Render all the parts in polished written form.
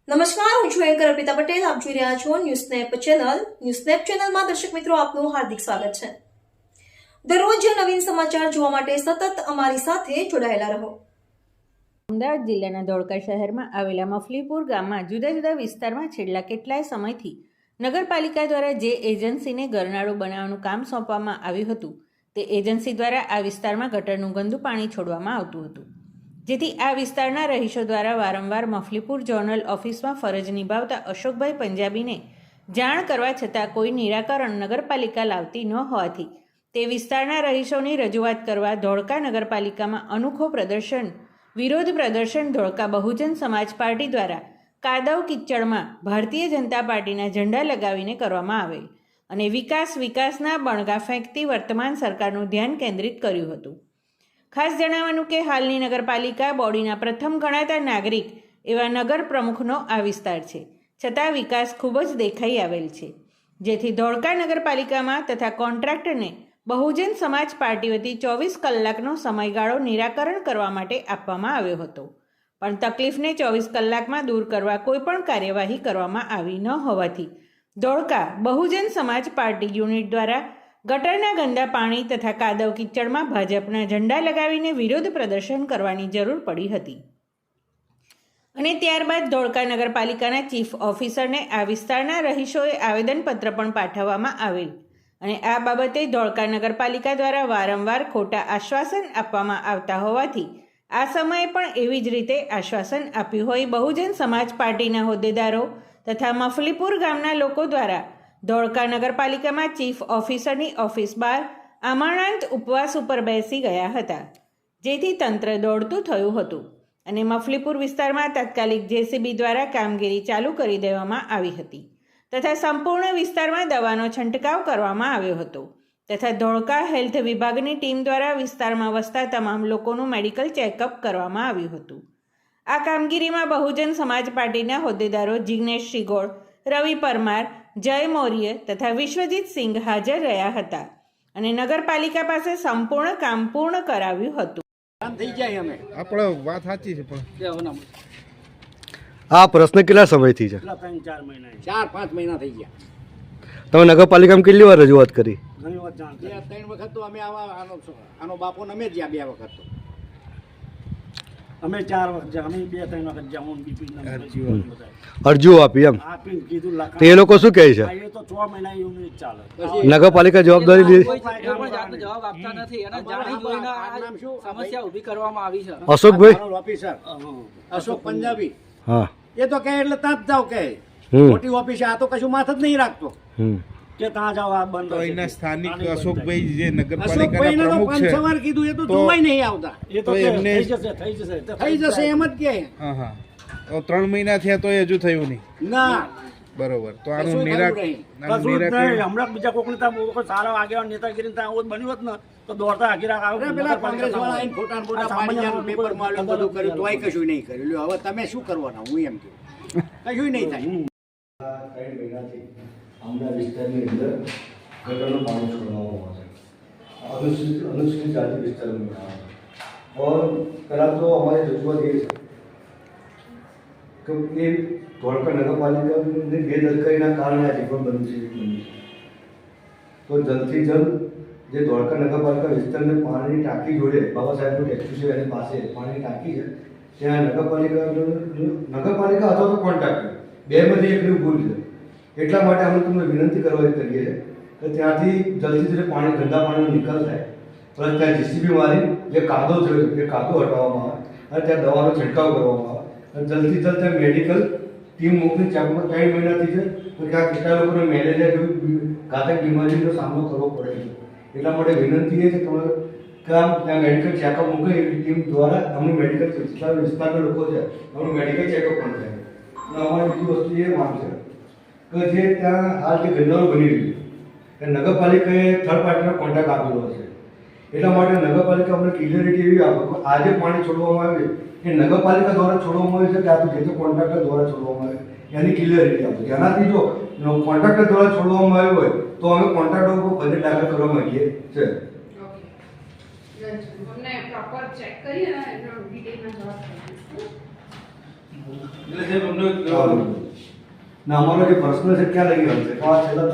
નમસ્કાર, હું છું એન્કર અર્પિતા પટેલ. આપ જોઈ રહ્યા છો ન્યૂઝનેપ ચેનલ. ન્યૂઝનેપ ચેનલમાં દર્શક મિત્રો આપનું હાર્દિક સ્વાગત છે. દરરોજ નવીન સમાચાર જોવા માટે સતત અમારી સાથે જોડાયેલા રહો. અમદાવાદ જિલ્લાના ધોળકા શહેરમાં આવેલા મફલીપુર ગામમાં જુદા જુદા વિસ્તારમાં છેલ્લા કેટલાય સમયથી નગરપાલિકા દ્વારા જે એજન્સીને ગરનાળું બનાવવાનું કામ સોંપવામાં આવ્યું હતું તે એજન્સી દ્વારા આ વિસ્તારમાં ગટરનું ગંદુ પાણી છોડવામાં આવતું હતું, જેથી આ વિસ્તારના રહીશો દ્વારા વારંવાર મફલીપુર ઝોનલ ઓફિસમાં ફરજ નિભાવતા અશોકભાઈ પંજાબીને જાણ કરવા છતાં કોઈ નિરાકરણ નગરપાલિકા લાવતી ન હોવાથી તે વિસ્તારના રહીશોની રજૂઆત કરવા ધોળકા નગરપાલિકામાં અનોખો વિરોધ પ્રદર્શન ધોળકા બહુજન સમાજ પાર્ટી દ્વારા કાદવ કિચડમાં ભારતીય જનતા પાર્ટીના ઝંડા લગાવીને કરવામાં આવેલ અને વિકાસના બણગા ફેંકતી વર્તમાન સરકારનું ધ્યાન કેન્દ્રિત કર્યું હતું. ખાસ જણાવવાનું કે હાલની નગરપાલિકા બોડીના પ્રથમ ગણાતા નાગરિક એવા નગર પ્રમુખનો આ વિસ્તાર છે, છતાં વિકાસ ખૂબ જ દેખાઈ આવેલ છે, જેથી ધોળકા નગરપાલિકામાં તથા કોન્ટ્રાક્ટરને બહુજન સમાજ પાર્ટી વતી 24 કલાકનો સમયગાળો નિરાકરણ કરવા માટે આપવામાં આવ્યો હતો, પણ તકલીફને 24 કલાકમાં દૂર કરવા કોઈ પણ કાર્યવાહી કરવામાં આવી ન હોવાથી ધોળકા બહુજન સમાજ પાર્ટી યુનિટ દ્વારા ગટરના ગંદા પાણી તથા કાદવ કિચડમાં ભાજપના ઝંડા લગાવીને વિરોધ પ્રદર્શન કરવાની જરૂર પડી હતી અને ત્યારબાદ ધોળકા નગરપાલિકાના ચીફ ઓફિસરને આ વિસ્તારના રહીશોએ આવેદનપત્ર પણ પાઠવવામાં આવેલ અને આ બાબતે ધોળકા નગરપાલિકા દ્વારા વારંવાર ખોટા આશ્વાસન આપવામાં આવતા હોવાથી આ સમયે પણ એવી જ રીતે આશ્વાસન આપ્યું હોય બહુજન સમાજ પાર્ટીના હોદ્દેદારો તથા મફલીપુર ગામના લોકો દ્વારા ધોળકા નગરપાલિકામાં ચીફ ઓફિસરની ઓફિસ બહાર આમરણાંત ઉપવાસ ઉપર બેસી ગયા હતા, જેથી તંત્ર દોડતું થયું હતું અને મફલીપુર વિસ્તારમાં તાત્કાલિક જેસીબી દ્વારા કામગીરી ચાલુ કરી દેવામાં આવી હતી તથા સંપૂર્ણ વિસ્તારમાં દવાનો છંટકાવ કરવામાં આવ્યો હતો તથા ધોળકા હેલ્થ વિભાગની ટીમ દ્વારા વિસ્તારમાં વસતા તમામ લોકોનું મેડિકલ ચેકઅપ કરવામાં આવ્યું હતું. આ કામગીરીમાં બહુજન સમાજ પાર્ટીના હોદ્દેદારો જિગ્નેશ શિગોળ, રવિ પરમાર, જય મૌર્ય તથા વિશ્વજીત સિંઘ હાજર રહ્યા હતા અને નગરપાલિકા પાસે સંપૂર્ણ કામ પૂર્ણ કરાવ્યું હતું. વાત સાચી છે, પણ આ પ્રશ્ન કેટલા સમયથી છે? 4-5 મહિના થઈ ગયા. તમે નગરપાલિકામાં કેટલી વાર રજૂઆત કરી? ઘણી વખત 3 વખત તો અમે આનો બાપો અમે જ 2 વખત તો અમે 4 વખત અમે 2-3 વખત જામુન અરજીઓ આપી એમ આપીને કીધું તો એ લોકો શું કહે છે? એ તો 6 મહિના એવું ચાલે. નગરપાલિકા જવાબદારી લીધી? જવાબ આપતા નથી અને જાણી જોઈને આ સમસ્યા ઊભી કરવામાં આવી છે. અશોકભાઈ ઓફિસર અશોક પંજાબી, હા, એ તો કહે એટલે ત્યાં જ જાવ કે મોટી ઓફિસે. આ તો કશું માથ જ નહીં રાખતો કે ત્યાં જાવ આ બંધ. તો એના સ્થાનિક અશોકભાઈ જે અશોકભાઈને નગરપાલિકાના તો પ્રમુખ છે, 5-6 વાર કીધું, એ તો જોવાય નહીં આવતા. એ તો એમને થઈ જશે એમ જ કે. હા, 3 મહિના થયા તો હજુ થયું નહીં. ના બરોબર, તો આનું કશું નિરાકરણ હમણાં બીજા કોકને ત્યાં સારા આગેવાન નેતાગીરી ત્યાં આવું બન્યું હોત ને તો દોડતા આગળ પેલા કોંગ્રેસવાળા આવીને ફોટા પાડી ગયા, પેપરમાં આલ્યું, બધું કર્યું, તોય કશું નહીં કર્યું. લ્યો હવે તમે શું કરવાના? હું એમ કહું કશું નહીં થાય. 3 મહિનાથી અમના વિસ્તારની અંદર ગટરનું પાણી છોડવામાં આવે છે, અનુસૂચિત જાતિ વિસ્તારોમાં આવે છે. और પહેલાં તો અમારી રજૂઆત એ છે કે એ ધોળકા નગરપાલિકાની બેદરકારીના કારણે આ જીવન બન્યું છે. તો જલ્દથી જલ્દ જે ધોળકા નગરપાલિકા વિસ્તારને પાણીની ટાંકી જોડે બાબા સાહેબનું ટેક્સી છે એની પાસે પાણીની ટાંકી છે, ત્યાં નગરપાલિકા અથવા તો કોન્ટ્રાક્ટર બેમાંથી એકની ભૂલ છે. એટલા માટે અમે તમને વિનંતી કરવા કરીએ છીએ કે ત્યાંથી જલ્દી જલ્દી પાણી, ગંદા પાણીનો નિકાલ થાય, પ્લસ ત્યાં જીસીબી મારી જે કાદો થયો છે એ કાદો હટાવવામાં આવે અને ત્યાં દવાનો છંટકાવ કરવામાં આવે અને જલ્દીથી જલ્દ ત્યાં મેડિકલ ટીમ મોકલી. 3 મહિનાથી છે તો ત્યાં કેટલા લોકોને મેલેરિયા જેવી ઘાતક બીમારીનો સામનો કરવો પડે છે. એટલા માટે વિનંતી એ છે તમારે કે આમ ત્યાં મેડિકલ ચેકઅપ મોકલે એવી ટીમ દ્વારા અમને મેડિકલ વિસ્તારના લોકો છે એમનું મેડિકલ ચેકઅપ પણ થાય. અને અમારી બીજી વસ્તુ એ માંગ છે કે જે ત્યાં હાલ જે ગંદવાનું બની રહ્યું છે એ નગરપાલિકાએ થર્ડ પાર્ટીનો કોન્ટ્રાક્ટ આપેલો છે. એટલા માટે નગરપાલિકા અમને ક્લિયરિટી એવી આપે કે આ જે પાણી છોડવામાં આવે એ નગરપાલિકા દ્વારા છોડવામાં આવે છે કે આ તો જે તે કોન્ટ્રાક્ટર દ્વારા છોડવામાં આવે એની ક્લિયરિટી આપે. એનાથી જો કોન્ટ્રાક્ટર દ્વારા છોડવામાં આવ્યું હોય તો અમે કોન્ટ્રાક્ટર ઉપર બજેટ દાખલ કરવા માંગીએ છીએ. પ્રોપર ચેક કરી અને ડિટેલમાં જવાબ ના અમારો જે પ્રશ્ન છે ક્યાં લઈ ગયો છે તો આ છેલ્લા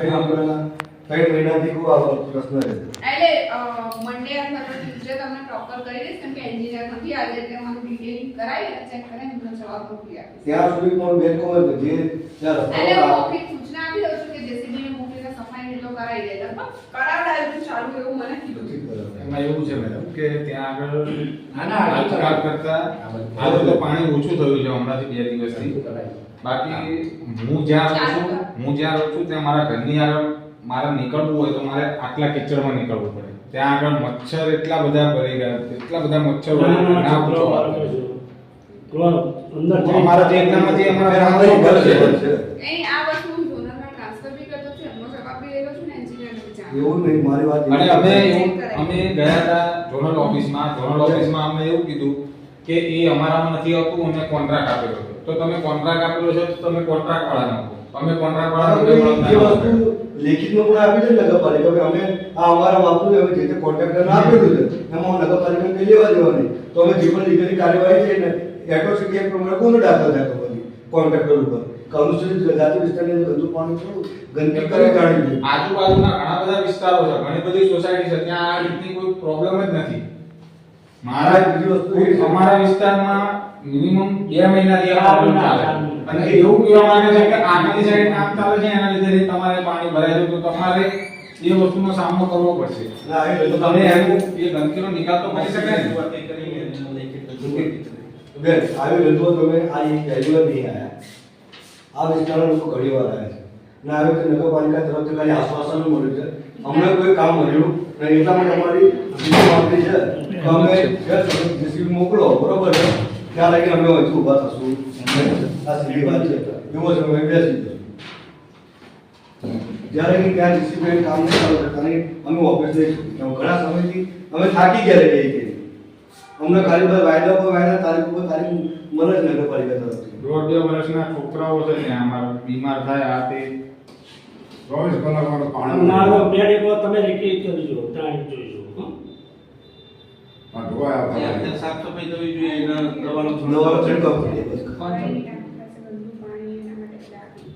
3 મહિનાથી કોઈ આ પ્રશ્ન છે એટલે મંડે અથવા તો ટ્યુઝડે તમને પ્રોપર કરી દઈશ કેમ કે એન્જિનિયર નથી આજે એટલે હું ડિટેલિંગ કરાવી અને ચેક કરીને તમને જવાબ મોકલી આપીશ. ત્યાં સુધી પણ બેન કહો કે જે ત્યાં એટલે રસ્તાઓ મૌખિક સૂચના આપી દઉં છું કે જેસીબી ને મોકલીને સફાઈ તો કરાવી દે પણ કરાવડાવ્યું ચાલુ એવું મને કીધું. એમાં એવું છે મેડમ કે ત્યાં આગળ આના આજકાલ કરતા આજે તો પાણી ઓછું થયું છે હમણાંથી 2 દિવસથી. બાકી હું જ્યાં રહું છું ત્યાં મારા ઘરની આગળ મારે નીકળવું હોય તો મારે આટલા કિચડમાં નીકળવું પડે. ત્યાં આગળ મચ્છર એટલા બધા ભરી ગયા, એટલા બધા મચ્છરો ના પૂછો વાત. અમારા જે એટલામાંથી અમારા ઘર છે એ આ વસ્તુ હું ઝોનલમાં ટ્રાન્સફર બી કરતો છું એમનો જવાબ બી લેલો છું ને એન્જિનિયરને બી જાણ. એવું નહીં મારી વાત અને અમે ગયા હતા ઝોનલ ઓફિસમાં અમને એવું કીધું કે એ અમારામાં નથી આવતું, અમે કોન્ટ્રાક્ટ આપેલો છે. તો તમે કોન્ટ્રાક્ટ આપેલો છે તો તમે કોન્ટ્રાક્ટ વાળાને આપો. અમે કોન્ટ્રાક્ટ વાળાને જે વસ્તુ લેખિતમાં પણ આપી છે નગરપાલિકા કે અમે આ અમારા વાપરું હવે જે તે કોન્ટ્રાક્ટરને આપેલું છે એમાં નગરપાલિકાને કંઈ લેવા દેવા નહીં. તો અમે જે પણ લીગલી કાર્યવાહી છે ને એટ્રોસિટી એક્ટ પ્રમાણે કોનો દાખલ થાય તો પછી કોન્ટ્રાક્ટર ઉપર અનુસૂચિત જાતિ વિસ્તારની અંદર ગંદુ પાણી થોડું ગંદકી કરી કાઢી દે. આજુબાજુના ઘણા બધા વિસ્તારો છે, ઘણી બધી સોસાયટી છે, ત્યાં આ રીતની કોઈ પ્રોબ્લેમ જ નથી. બીજી વસ્તુ એ છે અમારા વિસ્તારમાં મિનિમમ 2 મહિનાથી આ પ્રોબ્લેમ ચાલે અને એવું કહેવામાં આવે છે કે આગળની સાઈડ કામ ચાલે છે એના લીધે તમારે પાણી ભરાય છે તો તમારે એ વસ્તુનો સામનો કરવો પડશે. ના એ તો તમે એનું એ ગંદકીનો નિકાલ તો કરી શકાય ને. બેન આવી રજૂ તમે આ એક રેગ્યુલર નહીં આવ્યા. આ વિસ્તારના લોકો ઘણી વાર આવ્યા છે ને આવે કે નગરપાલિકા તરફથી ખાલી આશ્વાસન મળ્યું છે, અમને કોઈ કામ મળ્યું ને એટલા માટે અમારી માંગણી છે તો અમે જેસીબી મોકલો બરોબર છે ત્યાં લગી અમે હજુ ઊભા થશું. આ સીધી વાત છે એવો જ અમે બેસી જશું જ્યારે કે ત્યાં જેસીબી કામ નહીં ચાલુ કરતા નહીં અમે ઓફિસ જઈશું. ઘણા સમયથી અમે થાકી ગયા રહીએ અમને ખાલી બસ વાયદા પર વાયદા તારીખ ઉપર તારીખ મળે જ નગરપાલિકા તરફથી. 1.5 વર્ષના છોકરાઓ છે ત્યાં અમારા બીમાર થાય આ તે 24 કલાક વાળું પાણી મારો બેડ એક વાર તમે રેકી કરજો ત્યાં જોઈજો ધોવાય આવતા સાફ સફાઈ થવી જોઈએ એના દવાનો દવાનો છંટકાવ કરીએ બસ. પાણી પાસે ગંદુ પાણી એના માટે બધા આપી.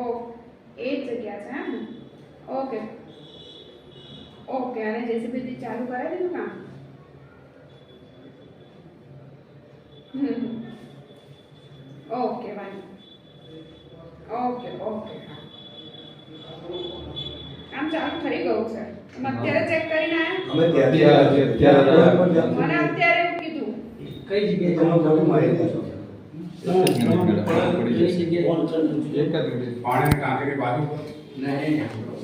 ઓ એ જ જગ્યા છે હા ઓકે ઓકે અને જેસીબી થી ચાલુ કરાવી દીધું કામ. ઓકે વાંધો ઓકે ઓકે આમ ચાલુ થઈ ગયું છે તમે અત્યારે ચેક કરીને આયા અમે ત્યાંથી મને અત્યારે એવું કીધું કઈ જગ્યાએ તમે ખોટી માહિતી આપો. પાણી ટાંકીની બાજુ પર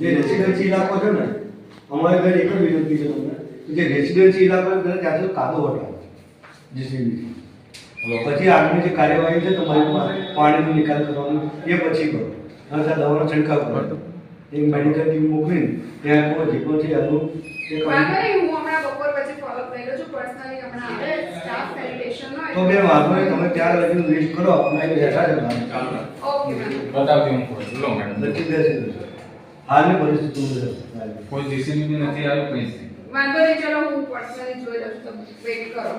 જે રેસિડેન્સી ઇલાકો છે ને અમારે ઘરે એક જ વિનંતી છે તમને કે જે રેસિડેન્સી ઇલાકો છે ત્યાં કાદો હટાવો જેસીબી પછી આગળની જે કાર્યવાહી છે તમારી પાણીનો નિકાલ કરવાનો એ પછી કરો અને ત્યાં દવાનો છંટકાવ કરો. એક મેડિકલ ટીમ મોકલીને ત્યાં કોઈ જે પણ છે એનું એ વાંધો નહીં હું હમણાં બપોર પછી ફોલો કરી લઉં છું પર્સનલી હમણાં આવે સ્ટાફ સેનિટેશનનો તો બે વાંધો નહીં તમે ત્યાં લગીને લિસ્ટ કરો આપણે બેઠા છે ચાલો ઓકે મેમ બતાવજો હું લો મેડમ લખી દેશે હાલની પરિસ્થિતિ કોઈ જેસીબી નથી આવ્યું કંઈ જ નહીં. વાંધો નહીં ચલો હું પર્સનલી જોઈ લઉં છું તમે વેઇટ કરો